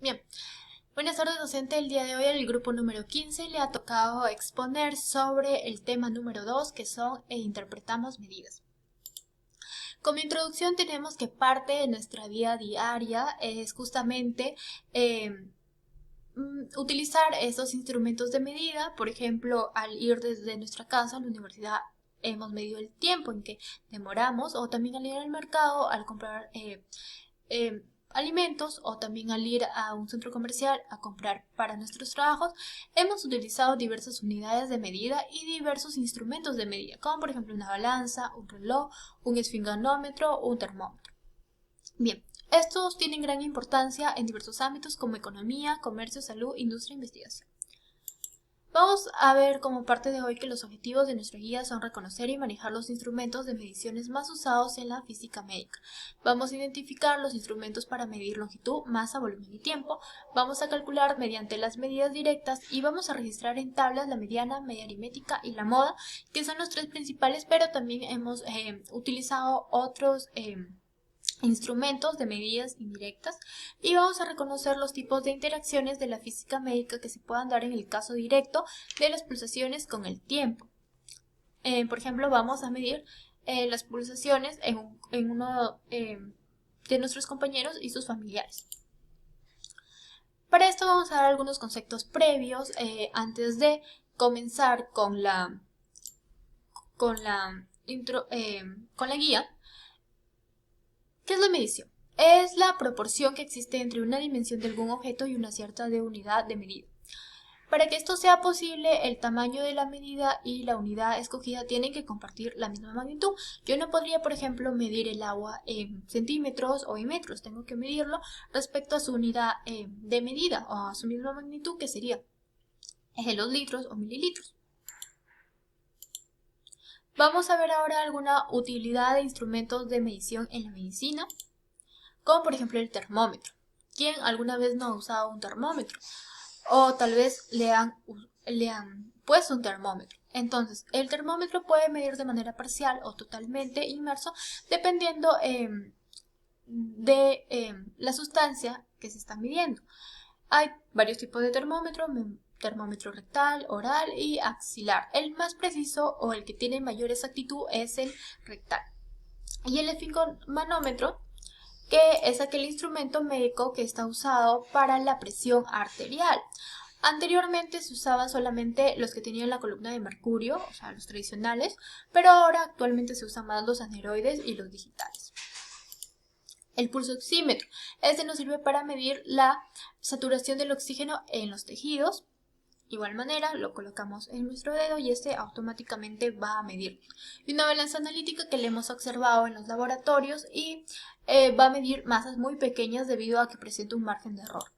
Bien, buenas tardes docente. El día de hoy el grupo número 15 le ha tocado exponer sobre el tema número 2 que son interpretamos medidas. Como introducción tenemos que parte de nuestra vida diaria es justamente utilizar esos instrumentos de medida. Por ejemplo, al ir desde nuestra casa a la universidad hemos medido el tiempo en que demoramos, o también al ir al mercado, al comprar eh, alimentos, o también al ir a un centro comercial a comprar para nuestros trabajos, hemos utilizado diversas unidades de medida y diversos instrumentos de medida, como por ejemplo una balanza, un reloj, un esfinganómetro o un termómetro. Bien, estos tienen gran importancia en diversos ámbitos como economía, comercio, salud, industria e investigación. Vamos a ver como parte de hoy que los objetivos de nuestra guía son reconocer y manejar los instrumentos de mediciones más usados en la física médica. Vamos a identificar los instrumentos para medir longitud, masa, volumen y tiempo. Vamos a calcular mediante las medidas directas y vamos a registrar en tablas la mediana, media aritmética y la moda, que son los tres principales, pero también hemos utilizado otros instrumentos de medidas indirectas, y vamos a reconocer los tipos de interacciones de la física médica que se puedan dar en el caso directo de las pulsaciones con el tiempo. Por ejemplo, vamos a medir las pulsaciones en uno de nuestros compañeros y sus familiares. Para esto vamos a dar algunos conceptos previos antes de comenzar con la guía. ¿Qué es la medición? Es la proporción que existe entre una dimensión de algún objeto y una cierta unidad de medida. Para que esto sea posible, el tamaño de la medida y la unidad escogida tienen que compartir la misma magnitud. Yo no podría, por ejemplo, medir el agua en centímetros o en metros. Tengo que medirlo respecto a su unidad de medida o a su misma magnitud, que sería los litros o mililitros. Vamos a ver ahora alguna utilidad de instrumentos de medición en la medicina, como por ejemplo el termómetro. ¿Quién alguna vez no ha usado un termómetro? O tal vez le han puesto un termómetro. Entonces, el termómetro puede medir de manera parcial o totalmente inmerso, dependiendo de la sustancia que se está midiendo. Hay varios tipos de termómetro rectal, oral y axilar. El más preciso o el que tiene mayor exactitud es el rectal. Y el esfingomanómetro, que es aquel instrumento médico que está usado para la presión arterial. Anteriormente se usaban solamente los que tenían la columna de mercurio, o sea, los tradicionales, pero ahora actualmente se usan más los aneroides y los digitales. El pulsoxímetro. Este nos sirve para medir la saturación del oxígeno en los tejidos. De igual manera, lo colocamos en nuestro dedo y este automáticamente va a medir. Y una balanza analítica que le hemos observado en los laboratorios y va a medir masas muy pequeñas debido a que presenta un margen de error.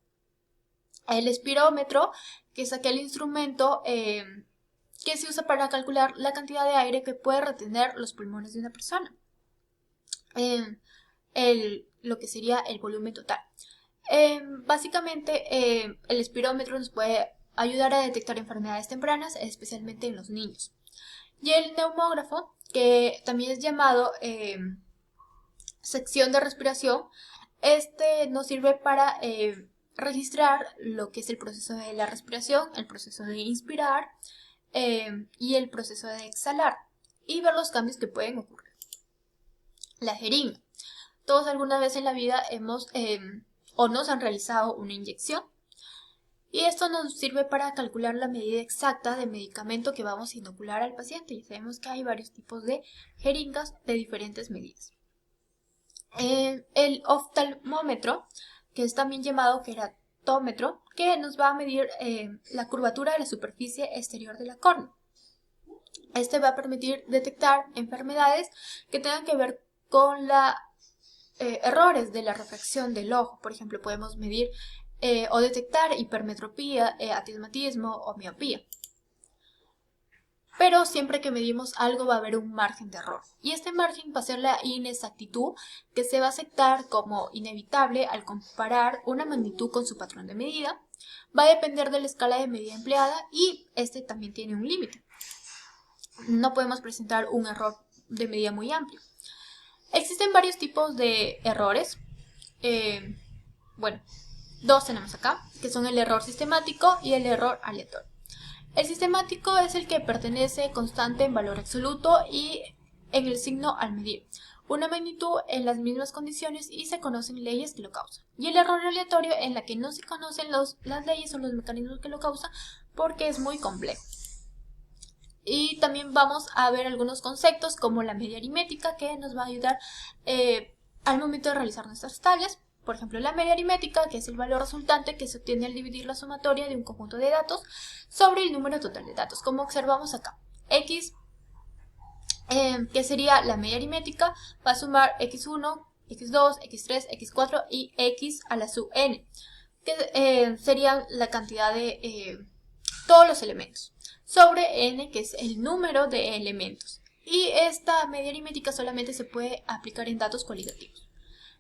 El espirómetro, que es aquel instrumento que se usa para calcular la cantidad de aire que puede retener los pulmones de una persona. Lo que sería el volumen total. Básicamente, el espirómetro nos puede ayudar a detectar enfermedades tempranas, especialmente en los niños. Y el neumógrafo, que también es llamado sección de respiración, este nos sirve para registrar lo que es el proceso de la respiración, el proceso de inspirar y el proceso de exhalar, y ver los cambios que pueden ocurrir. La jeringa. Todos alguna vez en la vida hemos o nos han realizado una inyección, y esto nos sirve para calcular la medida exacta de medicamento que vamos a inocular al paciente. Ya sabemos que hay varios tipos de jeringas de diferentes medidas. El oftalmómetro, que es también llamado queratómetro, que nos va a medir la curvatura de la superficie exterior de la córnea. Este va a permitir detectar enfermedades que tengan que ver con errores de la refracción del ojo. Por ejemplo, podemos medir o detectar hipermetropía, astigmatismo o miopía. Pero siempre que medimos algo va a haber un margen de error. Y este margen va a ser la inexactitud, que se va a aceptar como inevitable al comparar una magnitud con su patrón de medida. Va a depender de la escala de medida empleada y este también tiene un límite. No podemos presentar un error de medida muy amplio. Existen varios tipos de errores. dos tenemos acá, que son el error sistemático y el error aleatorio. El sistemático es el que pertenece constante en valor absoluto y en el signo al medir una magnitud en las mismas condiciones y se conocen leyes que lo causan. Y el error aleatorio en la que no se conocen las leyes o los mecanismos que lo causan porque es muy complejo. Y también vamos a ver algunos conceptos como la media aritmética que nos va a ayudar al momento de realizar nuestras tablas. Por ejemplo, la media aritmética, que es el valor resultante que se obtiene al dividir la sumatoria de un conjunto de datos sobre el número total de datos, como observamos acá. X, que sería la media aritmética, va a sumar x1, x2, x3, x4 y x a la sub n, que sería la cantidad de todos los elementos, sobre n, que es el número de elementos. Y esta media aritmética solamente se puede aplicar en datos cualitativos.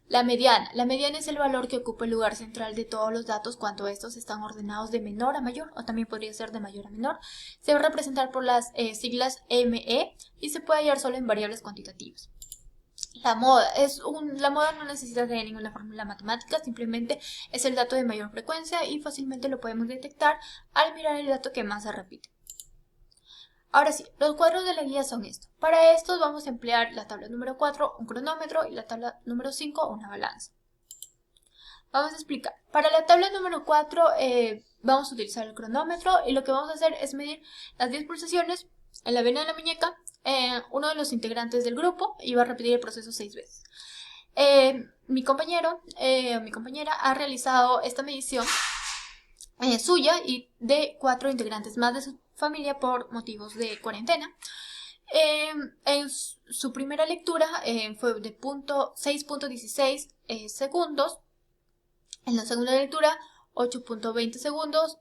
La mediana es el valor que ocupa el lugar central de todos los datos cuando estos están ordenados de menor a mayor, o también podría ser de mayor a menor. Se va a representar por las siglas ME y se puede hallar solo en variables cuantitativas. La moda no necesita de ninguna fórmula matemática, simplemente es el dato de mayor frecuencia y fácilmente lo podemos detectar al mirar el dato que más se repite. Ahora sí, los cuadros de la guía son estos. Para estos vamos a emplear la tabla número 4, un cronómetro, y la tabla número 5, una balanza. Vamos a explicar. Para la tabla número 4 vamos a utilizar el cronómetro y lo que vamos a hacer es medir las 10 pulsaciones en la vena de la muñeca uno de los integrantes del grupo y va a repetir el proceso 6 veces. Mi compañero o mi compañera ha realizado esta medición suya y de 4 integrantes más de su familia por motivos de cuarentena. En su primera lectura fue de 6.16 segundos, en la segunda lectura 8.20 segundos,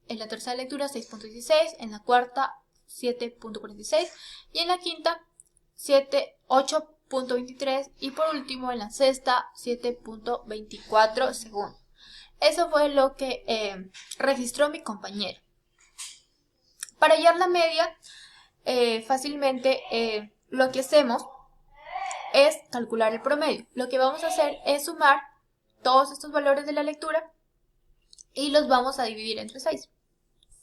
en la tercera lectura 6.16, en la cuarta 7.46 y en la quinta 8.23 y por último en la sexta 7.24 segundos. Eso fue lo que registró mi compañero. Para hallar la media, fácilmente lo que hacemos es calcular el promedio. Lo que vamos a hacer es sumar todos estos valores de la lectura y los vamos a dividir entre 6.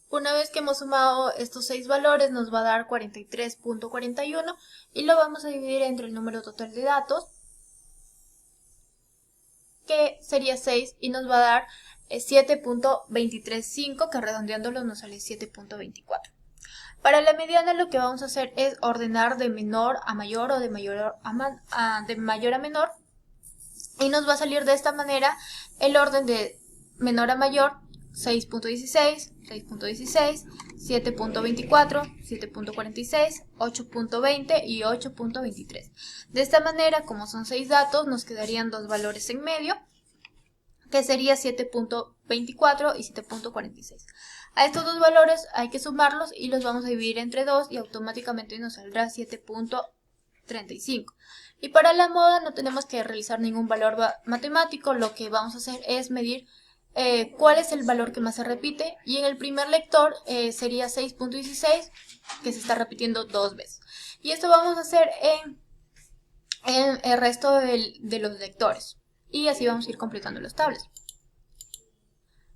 Una vez que hemos sumado estos 6 valores nos va a dar 43.41 y lo vamos a dividir entre el número total de datos, que sería 6, y nos va a dar 7.235, que redondeándolo nos sale 7.24. Para la mediana lo que vamos a hacer es ordenar de menor a mayor o de mayor a menor, y nos va a salir de esta manera el orden de menor a mayor: 6.16, 6.16, 7.24, 7.46, 8.20 y 8.23. De esta manera, como son 6 datos, nos quedarían 2 valores en medio, que sería 7.24 y 7.46. A estos 2 valores hay que sumarlos y los vamos a dividir entre 2 y automáticamente nos saldrá 7.35. Y para la moda no tenemos que realizar ningún valor matemático, lo que vamos a hacer es medir cuál es el valor que más se repite, y en el primer lector sería 6.16, que se está repitiendo 2 veces. Y esto vamos a hacer en el resto de los lectores, y así vamos a ir completando las tablas.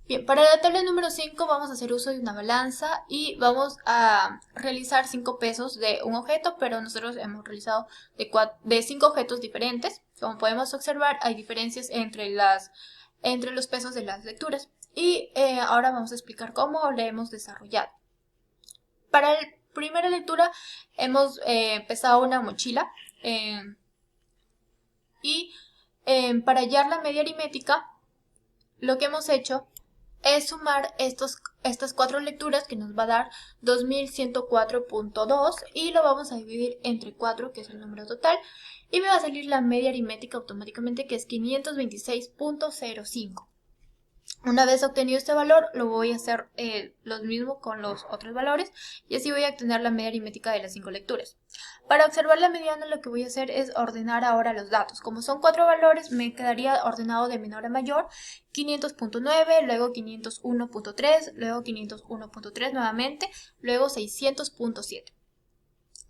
Bien, para la tabla número 5 vamos a hacer uso de una balanza y vamos a realizar 5 pesos de un objeto, pero nosotros hemos realizado de 5 objetos diferentes. Como podemos observar, hay diferencias entre los pesos de las lecturas. Y ahora vamos a explicar cómo le hemos desarrollado. Para la primera lectura hemos pesado una mochila y para hallar la media aritmética lo que hemos hecho es sumar estas 4 lecturas, que nos va a dar 2104.2, y lo vamos a dividir entre 4, que es el número total, y me va a salir la media aritmética automáticamente, que es 526.05. Una vez obtenido este valor, lo voy a hacer lo mismo con los otros valores, y así voy a obtener la media aritmética de las 5 lecturas. Para observar la mediana lo que voy a hacer es ordenar ahora los datos. Como son 4 valores, me quedaría ordenado de menor a mayor: 500.9, luego 501.3, luego 501.3 nuevamente, luego 600.7.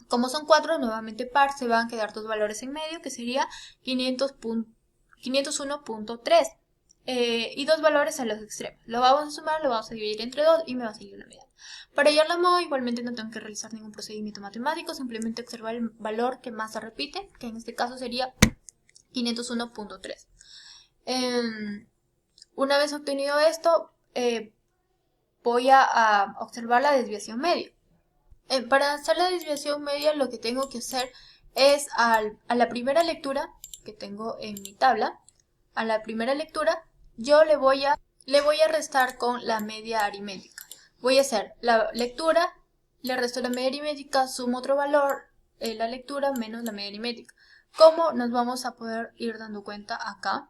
Como son 4 nuevamente par, se van a quedar 2 valores en medio, que sería 501.3. y dos valores a los extremos. Lo vamos a sumar, lo vamos a dividir entre 2 y me va a salir la mediana. Para hallar la MOA igualmente no tengo que realizar ningún procedimiento matemático, simplemente observar el valor que más se repite, que en este caso sería 501.3. Una vez obtenido esto, voy a observar la desviación media. Para hacer la desviación media lo que tengo que hacer es a la primera lectura que tengo en mi tabla, a la primera lectura yo le voy a restar con la media aritmética. Voy a hacer la lectura, le resto la media aritmética, sumo otro valor, la lectura menos la media aritmética. ¿Cómo nos vamos a poder ir dando cuenta acá?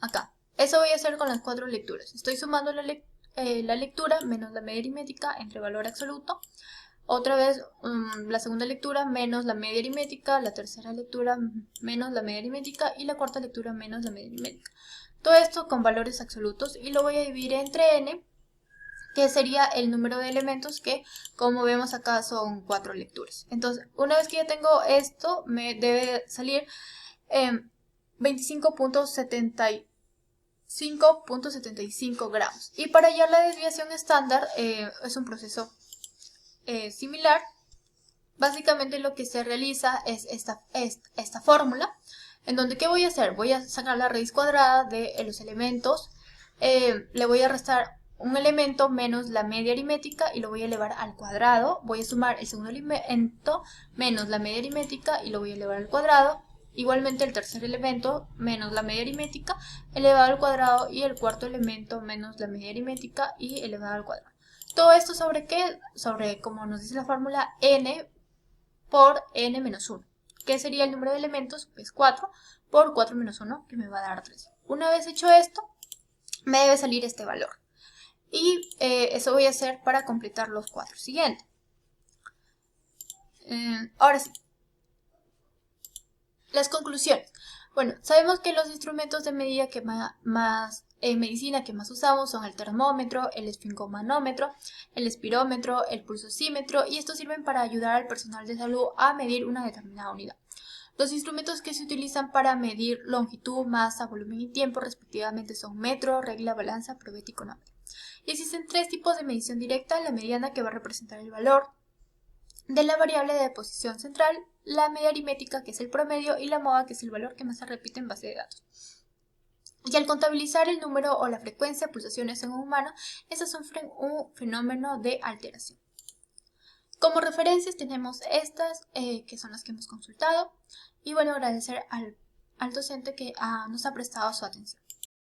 Acá. Eso voy a hacer con las 4 lecturas. Estoy sumando la lectura menos la media aritmética entre valor absoluto. Otra vez la segunda lectura menos la media aritmética, la tercera lectura menos la media aritmética y la cuarta lectura menos la media aritmética. Todo esto con valores absolutos y lo voy a dividir entre n, que sería el número de elementos que, como vemos acá, son 4 lecturas. Entonces, una vez que ya tengo esto, me debe salir 25.75 gramos. Y para hallar la desviación estándar es un proceso similar. Básicamente lo que se realiza es esta fórmula, en donde ¿qué voy a hacer? Voy a sacar la raíz cuadrada de los elementos, le voy a restar un elemento menos la media aritmética y lo voy a elevar al cuadrado. Voy a sumar el segundo elemento menos la media aritmética y lo voy a elevar al cuadrado. Igualmente el tercer elemento menos la media aritmética elevado al cuadrado y el cuarto elemento menos la media aritmética y elevado al cuadrado. Todo esto sobre qué? Sobre, como nos dice la fórmula, n por n menos 1. ¿Qué sería el número de elementos? Pues 4 por 4 menos 1, que me va a dar 3. Una vez hecho esto, me debe salir este valor. Y eso voy a hacer para completar los 4 siguientes. Ahora sí. Las conclusiones. Bueno, sabemos que los instrumentos de medida que más en medicina que más usamos son el termómetro, el esfingomanómetro, el espirómetro, el pulsosímetro, y estos sirven para ayudar al personal de salud a medir una determinada unidad. Los instrumentos que se utilizan para medir longitud, masa, volumen y tiempo respectivamente son metro, regla, balanza, probeta y cronómetro. Y existen 3 tipos de medición directa: la mediana, que va a representar el valor de la variable de posición central, la media aritmética, que es el promedio, y la MOA, que es el valor que más se repite en base de datos. Y al contabilizar el número o la frecuencia de pulsaciones en un humano, este es un fenómeno de alteración. Como referencias tenemos estas, que son las que hemos consultado. Y bueno, agradecer al docente que nos ha prestado su atención.